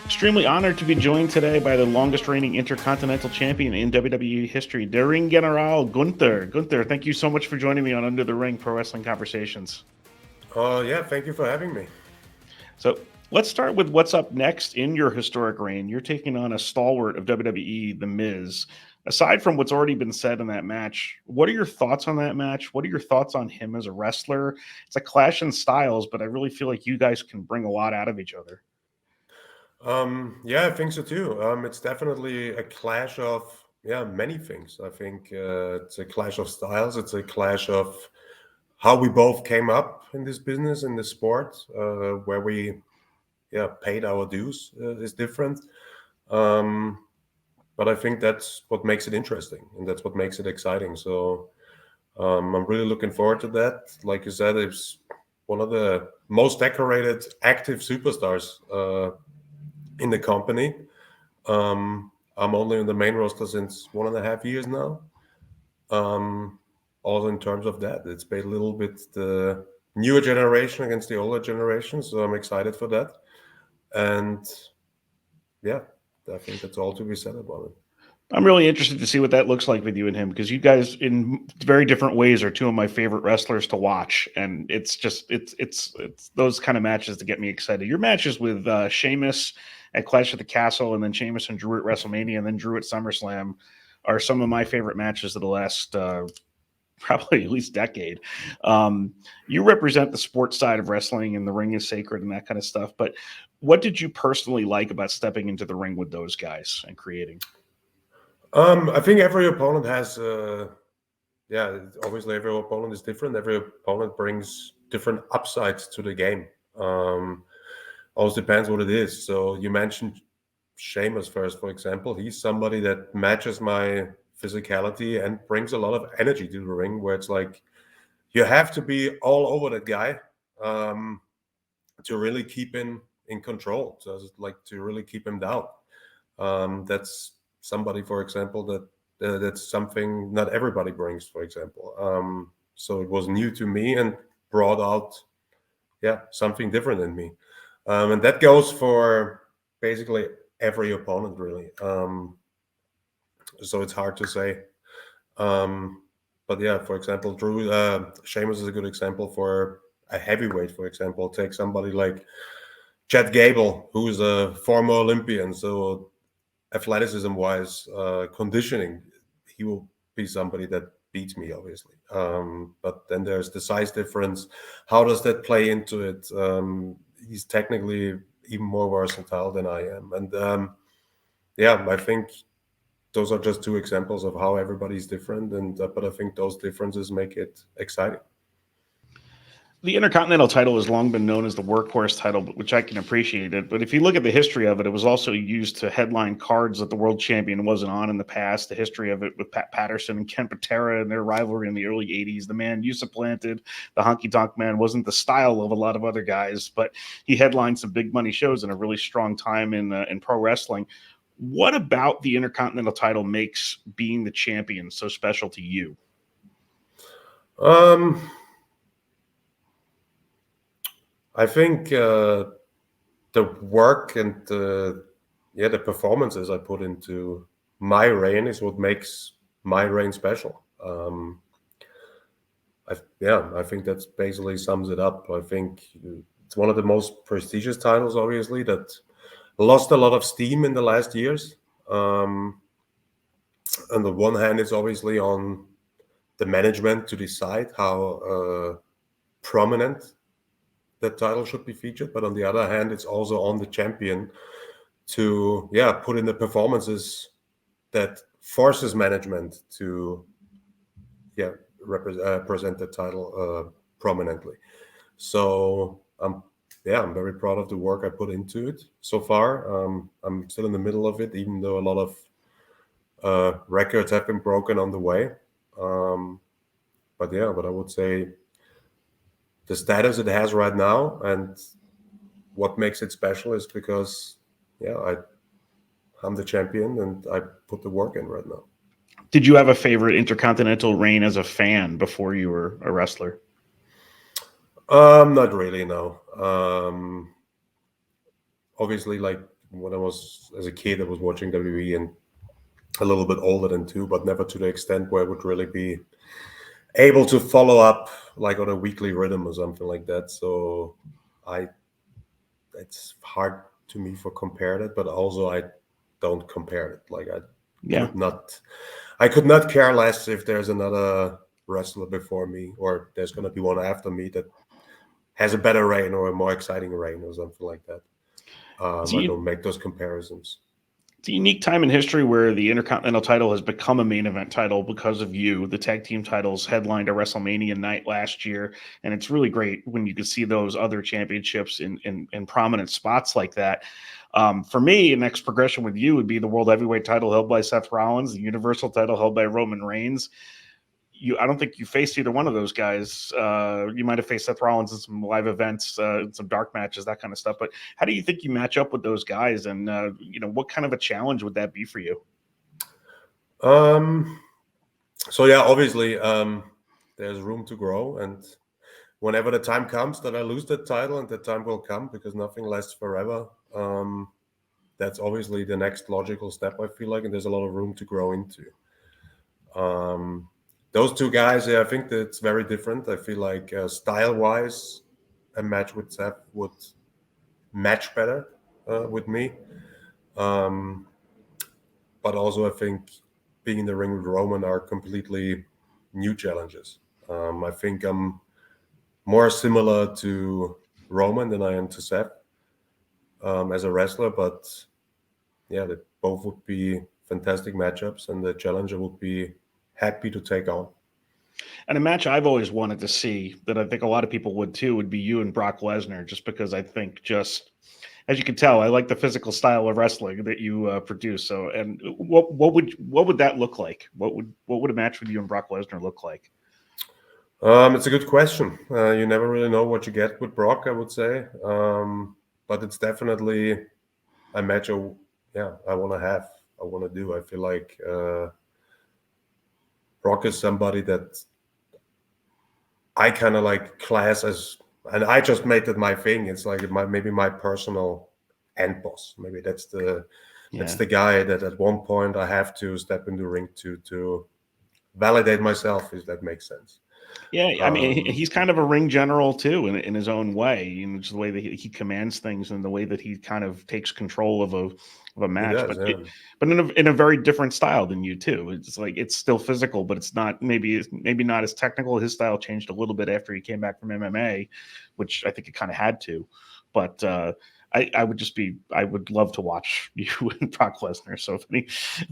Extremely honored to be joined today by the longest reigning Intercontinental Champion in WWE history, Der Ring General Gunther. Gunther, thank you so much for joining me on Under the Ring Pro Wrestling Conversations. Yeah, thank you for having me. So let's start with what's up next in your historic reign. You're taking on a stalwart of WWE, The Miz. Aside from what's already been said in that match, what are your thoughts on that match? What are your thoughts on him as a wrestler? It's a clash in styles, but I really feel like you guys can bring a lot out of each other. Yeah, I think so too. It's definitely a clash of many things. I think it's a clash of styles. It's a clash of how we both came up in this business, in this sport, where we paid our dues is different. But I think that's what makes it interesting, and that's what makes it exciting. So I'm really looking forward to that. Like you said, it's one of the most decorated active superstars in the company. I'm only in the main roster since 1.5 years now. Also, in terms of that, it's been a little bit the newer generation against the older generation, so I'm excited for that. And yeah, I think that's all to be said about it. I'm really interested to see what that looks like with you and him because you guys, in very different ways, are two of my favorite wrestlers to watch, and it's those kind of matches that get me excited. Your matches with Sheamus at Clash of the Castle, and then Sheamus and Drew at WrestleMania, and then Drew at SummerSlam, are some of my favorite matches of the last probably at least decade. You represent the sports side of wrestling, and the ring is sacred and that kind of stuff. But what did you personally like about stepping into the ring with those guys and creating? I think every opponent has, obviously every opponent is different. Every opponent brings different upsides to the game. Also depends what it is. So you mentioned Sheamus first, for example. He's somebody that matches my physicality and brings a lot of energy to the ring, where it's like you have to be all over that guy to really keep him in control. So it's like to really keep him down. That's somebody, for example, that's something not everybody brings, for example. So it was new to me and brought out something different in me. And that goes for basically every opponent, really. So it's hard to say. But yeah, for example, Sheamus is a good example for a heavyweight, for example. Take somebody like Chad Gable, who's a former Olympian. So athleticism wise, conditioning, he will be somebody that beats me, obviously. But then there's the size difference. How does that play into it? He's technically even more versatile than I am. And I think those are just two examples of how everybody's different. And but I think those differences make it exciting. The Intercontinental title has long been known as the workhorse title, which I can appreciate it. But if you look at the history of it, it was also used to headline cards that the world champion wasn't on in the past. The history of it with Pat Patterson and Ken Patera and their rivalry in the early 80s. The man you supplanted, the Honky Tonk Man, wasn't the style of a lot of other guys, but he headlined some big money shows in a really strong time in pro wrestling. What about the Intercontinental title makes being the champion so special to you? I think the work and the performances I put into my reign is what makes my reign special. I think that's basically sums it up. I think it's one of the most prestigious titles, obviously, that lost a lot of steam in the last years. On the one hand, it's obviously on the management to decide how prominent that title should be featured, but on the other hand, it's also on the champion to put in the performances that forces management to present the title prominently. So I'm very proud of the work I put into it so far. I'm still in the middle of it, even though a lot of records have been broken on the way. But I would say the status it has right now and what makes it special is because I'm the champion and I put the work in right now. Did you have a favorite Intercontinental reign as a fan before you were a wrestler? Not really, no. Obviously, like when I was as a kid, I was watching WWE and a little bit older than two, but never to the extent where I would really be able to follow up like on a weekly rhythm or something like that. So it's hard to me for compare that, but also I don't compare it. Like Yeah. I could not care less if there's another wrestler before me or there's going to be one after me that has a better reign or a more exciting reign or something like that. I don't make those comparisons. It's a unique time in history where the Intercontinental title has become a main event title because of you. The tag team titles headlined a WrestleMania night last year, and it's really great when you can see those other championships in prominent spots like that. For me, the next progression with you would be the World Heavyweight title held by Seth Rollins, the Universal title held by Roman Reigns. I don't think you faced either one of those guys. You might have faced Seth Rollins in some live events, some dark matches, that kind of stuff. But how do you think you match up with those guys? And what kind of a challenge would that be for you? So yeah, obviously, there's room to grow, and whenever the time comes that I lose that title, and the time will come because nothing lasts forever. That's obviously the next logical step. I feel like, and there's a lot of room to grow into. Those two guys, yeah, I think that's very different. I feel like style-wise, a match with Seth would match better with me. But also, I think being in the ring with Roman are completely new challenges. I think I'm more similar to Roman than I am to Seth as a wrestler. But yeah, they both would be fantastic matchups, and the challenger would be happy to take on. And a match I've always wanted to see that I think a lot of people would too would be you and Brock Lesnar, just because I think as you can tell, I like the physical style of wrestling that you produce. So, and what would that look like? What would a match with you and Brock Lesnar look like? It's a good question. You never really know what you get with Brock, I would say. But it's definitely a match I want to have. I want to do. I feel like Brock is somebody that I kind of like class as, and I just made that my thing. It's like maybe my personal end boss. Maybe that's the guy that at one point I have to step in the ring to validate myself, if that makes sense. Yeah, I mean, he's kind of a ring general too, in his own way. Just the way that he commands things and the way that he kind of takes control of a match. Does, but in a very different style than you too. It's like it's still physical, but it's not maybe not as technical. His style changed a little bit after he came back from MMA, which I think it kind of had to. But I would love to watch you and Brock Lesnar. So if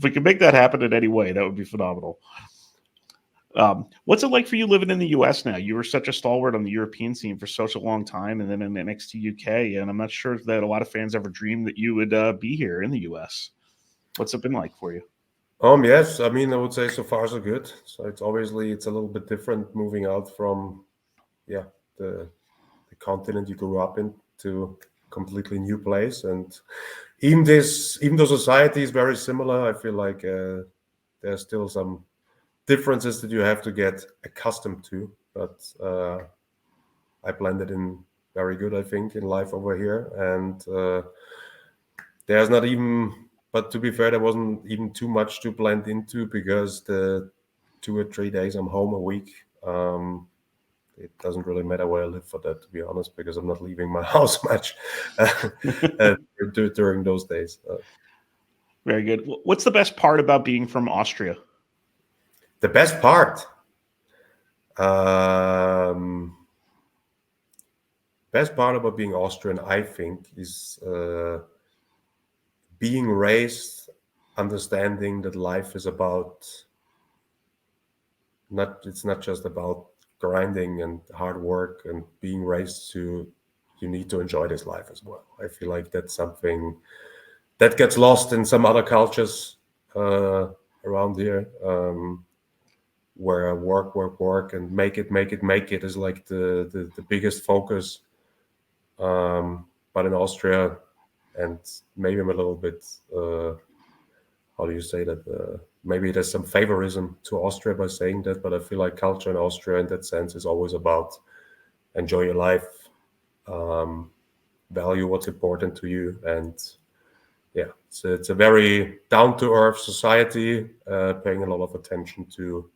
we can make that happen in any way, that would be phenomenal. What's it like for you living in the U.S. now? You were such a stalwart on the European scene for such a long time, and then in NXT UK, and I'm not sure that a lot of fans ever dreamed that you would be here in the U.S. What's it been like for you? Yes, I mean, I would say so far so good. So it's a little bit different moving out from the continent you grew up in to a completely new place, and even though society is very similar, I feel like there's still some differences that you have to get accustomed to, but I blended in very good, I think, in life over here. And there's not even, but to be fair, there wasn't even too much to blend into because the 2 or 3 days I'm home a week, it doesn't really matter where I live for that, to be honest, because I'm not leaving my house much during those days. Very good. What's the best part about being from Austria? The best part? Best part about being Austrian, I think, is being raised understanding that life is about it's not just about grinding and hard work, and being raised to you need to enjoy this life as well. I feel like that's something that gets lost in some other cultures around here, where work and make it is like the biggest focus. But in Austria, and maybe I'm a little bit how do you say that? Maybe there's some favorism to Austria by saying that, but I feel like culture in Austria in that sense is always about enjoy your life, value what's important to you, and yeah, it's a very down-to-earth society, paying a lot of attention to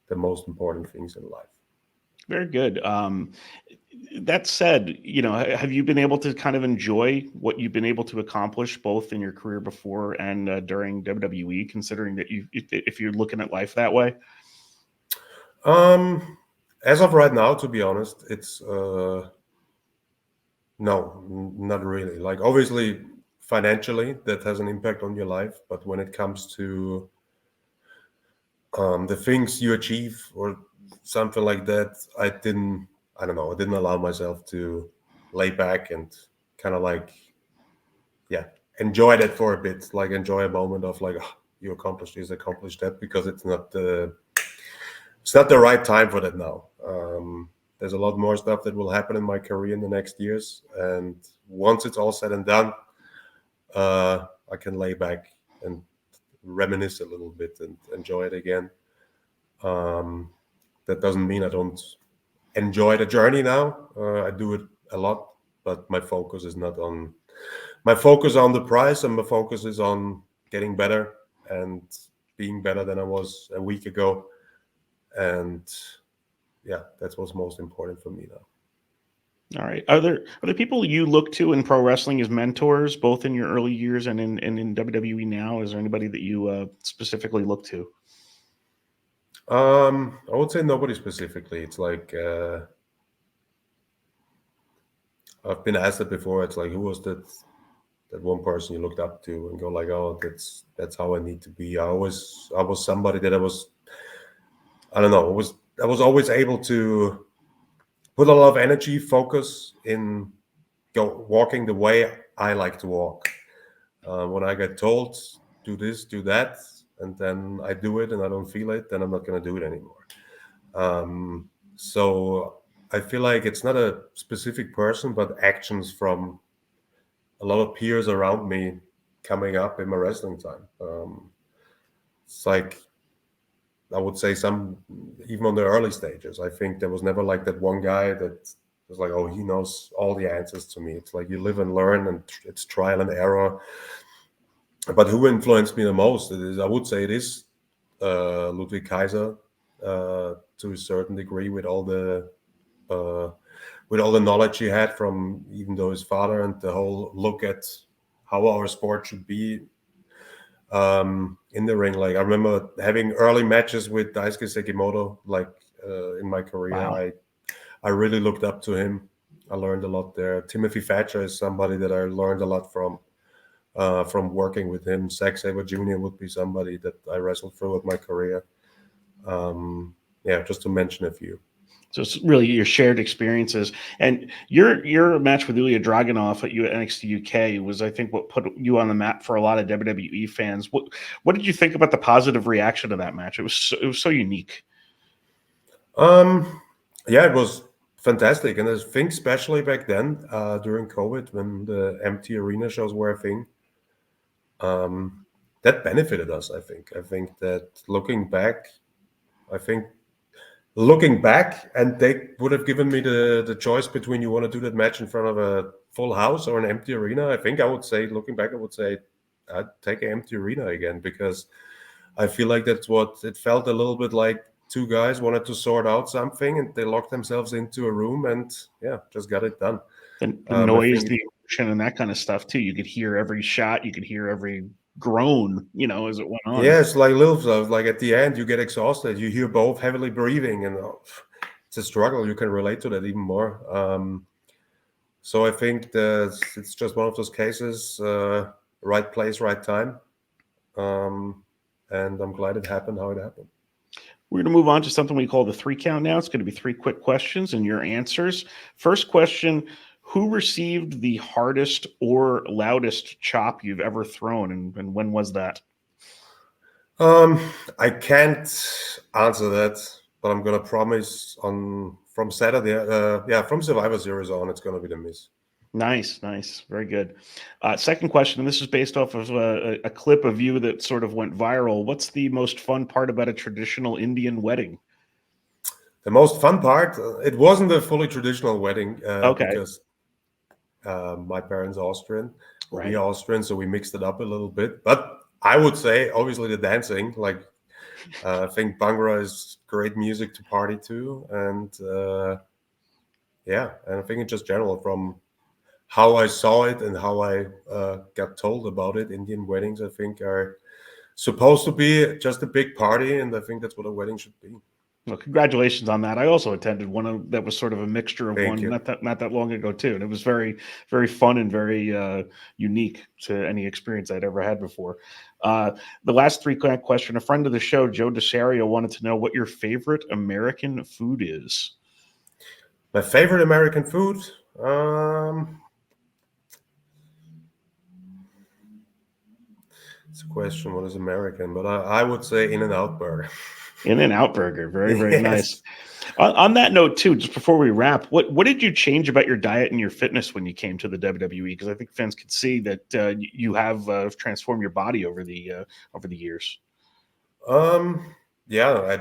the most important things in life. Very good. That said, have you been able to kind of enjoy what you've been able to accomplish both in your career before and during WWE, considering that if you're looking at life that way? As of right now, to be honest, it's no, not really. Like, obviously, financially, that has an impact on your life, but when it comes to the things you achieve or something like that, I don't know, I didn't allow myself to lay back and kind of like, yeah, enjoy that for a bit, like enjoy a moment of like, "Ah, you accomplished this, accomplished that," because it's not the right time for that now. There's a lot more stuff that will happen in my career in the next years, and once it's all said and done, I can lay back and reminisce a little bit and enjoy it again. That doesn't mean I don't enjoy the journey now. I do it a lot, but my focus is not on the prize, and my focus is on getting better and being better than I was a week ago. And yeah, that's what's most important for me now. All right. Are there people you look to in pro wrestling as mentors, both in your early years and in WWE now? Is there anybody that you specifically look to? I would say nobody specifically. It's like I've been asked it before. It's like, who was that one person you looked up to and go like, oh, that's how I need to be. I was somebody that I don't know, I was always able to put a lot of energy, focus in walking the way I like to walk. When I get told, do this, do that, and then I do it and I don't feel it, then I'm not going to do it anymore. So I feel like it's not a specific person, but actions from a lot of peers around me coming up in my wrestling time. It's like, I would say even on the early stages, I think there was never like that one guy that was like, oh, he knows all the answers to me. It's like you live and learn, and it's trial and error. But who influenced me the most? I would say it is Ludwig Kaiser, to a certain degree, with all the knowledge he had from, even though his father, and the whole look at how our sport should be in the ring. Like, I remember having early matches with Daisuke Sekimoto, like in my career. Wow. I really looked up to him. I learned a lot there. Timothy Thatcher is somebody that I learned a lot from working with him. Zack Sabre Jr. would be somebody that I wrestled throughout my career. Yeah, just to mention a few. So it's really your shared experiences, and your match with Ilya Dragunov at NXT UK was, I think, what put you on the map for a lot of WWE fans. What did you think about the positive reaction to that match? It was so unique. Yeah, it was fantastic, and I think especially back then during COVID, when the empty arena shows were a thing, that benefited us. I think that looking back, and they would have given me the choice between, you want to do that match in front of a full house or an empty arena. I think I would say, looking back, I'd take an empty arena again, because I feel like that's what it felt a little bit like. Two guys wanted to sort out something, and they locked themselves into a room and just got it done. The noise, the emotion, and that kind of stuff too. You could hear every shot. You could hear every groan, as it went on. Yeah, it's like little stuff. Like at the end, you get exhausted. You hear both heavily breathing, and it's a struggle. You can relate to that even more. So I think that it's just one of those cases, right place, right time. And I'm glad it happened how it happened. We're going to move on to something we call the 3 count now. It's going to be 3 quick questions and your answers. First question: who received the hardest or loudest chop you've ever thrown, and when was that? I can't answer that, but I'm going to promise from Saturday, from Survivor Series on, it's going to be The Miz. Nice. Very good. Second question, and this is based off of a clip of you that sort of went viral. What's the most fun part about a traditional Indian wedding? The most fun part? It wasn't a fully traditional wedding, Okay. because my parents are Austrian. We Right. Austrian, so we mixed it up a little bit. But I would say, obviously, the dancing. Like I think Bhangra is great music to party to, and yeah, and I think in just general from how I saw it and how I got told about it, Indian weddings I think are supposed to be just a big party, and I think that's what a wedding should be. Well, congratulations on that. I also attended one that was sort of a mixture of Thank one you. not that long ago too, and it was very very fun and very unique to any experience I'd ever had before. The last three question: a friend of the show, Joe DeSario, wanted to know what your favorite American food is. My favorite American food. Um, it's a question. What is American? But I would say In-N-Out Burger. In-N-Out Burger, very very nice. Yes. On that note, too, just before we wrap, what did you change about your diet and your fitness when you came to the WWE? Because I think fans could see that you have transformed your body over the years. Yeah,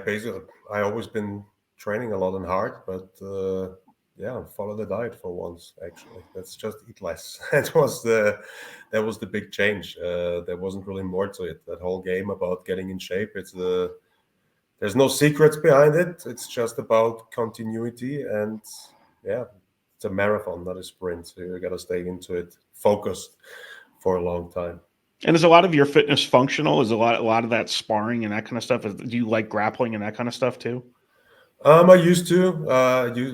I always been training a lot and hard, but yeah, follow the diet for once. Actually, let's just eat less. That was the big change. There wasn't really more to it. That whole game about getting in shape. There's no secrets behind it. It's just about continuity, and yeah, it's a marathon, not a sprint. So you got to stay into it, focused for a long time. And is a lot of your fitness functional? Is a lot of that sparring and that kind of stuff? Do you like grappling and that kind of stuff too? I used to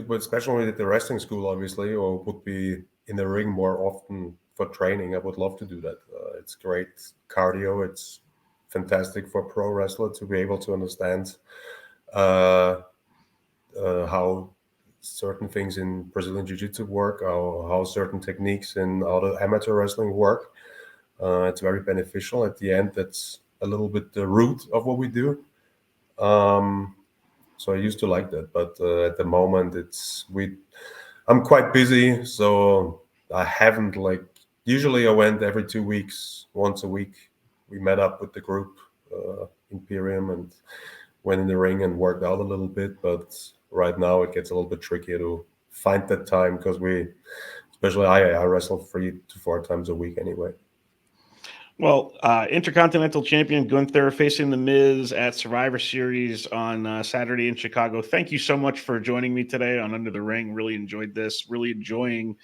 but especially at the wrestling school, obviously, or would be in the ring more often for training. I would love to do that. It's great cardio. It's fantastic for pro wrestler to be able to understand uh, how certain things in Brazilian Jiu-Jitsu work, or how certain techniques in other amateur wrestling work. It's very beneficial. At the end, that's a little bit the root of what we do. Um, so I used to like that, but at the moment, I'm quite busy, so I haven't like. Usually, I went every 2 weeks, once a week. We met up with the group, Imperium, and went in the ring and worked out a little bit. But right now, it gets a little bit trickier to find that time because especially I wrestle 3 to 4 times a week anyway. Well, Intercontinental Champion Gunther facing The Miz at Survivor Series on Saturday in Chicago. Thank you so much for joining me today on Under the Ring. Really enjoyed this. Really enjoying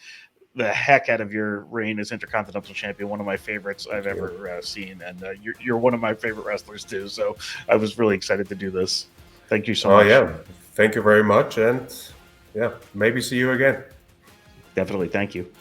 the heck out of your reign as Intercontinental Champion. One of my favorites I've Thank you. ever seen, and you're one of my favorite wrestlers too. So I was really excited to do this. Thank you so Oh much. yeah, thank you very much, and yeah, maybe see you again. Definitely. Thank you.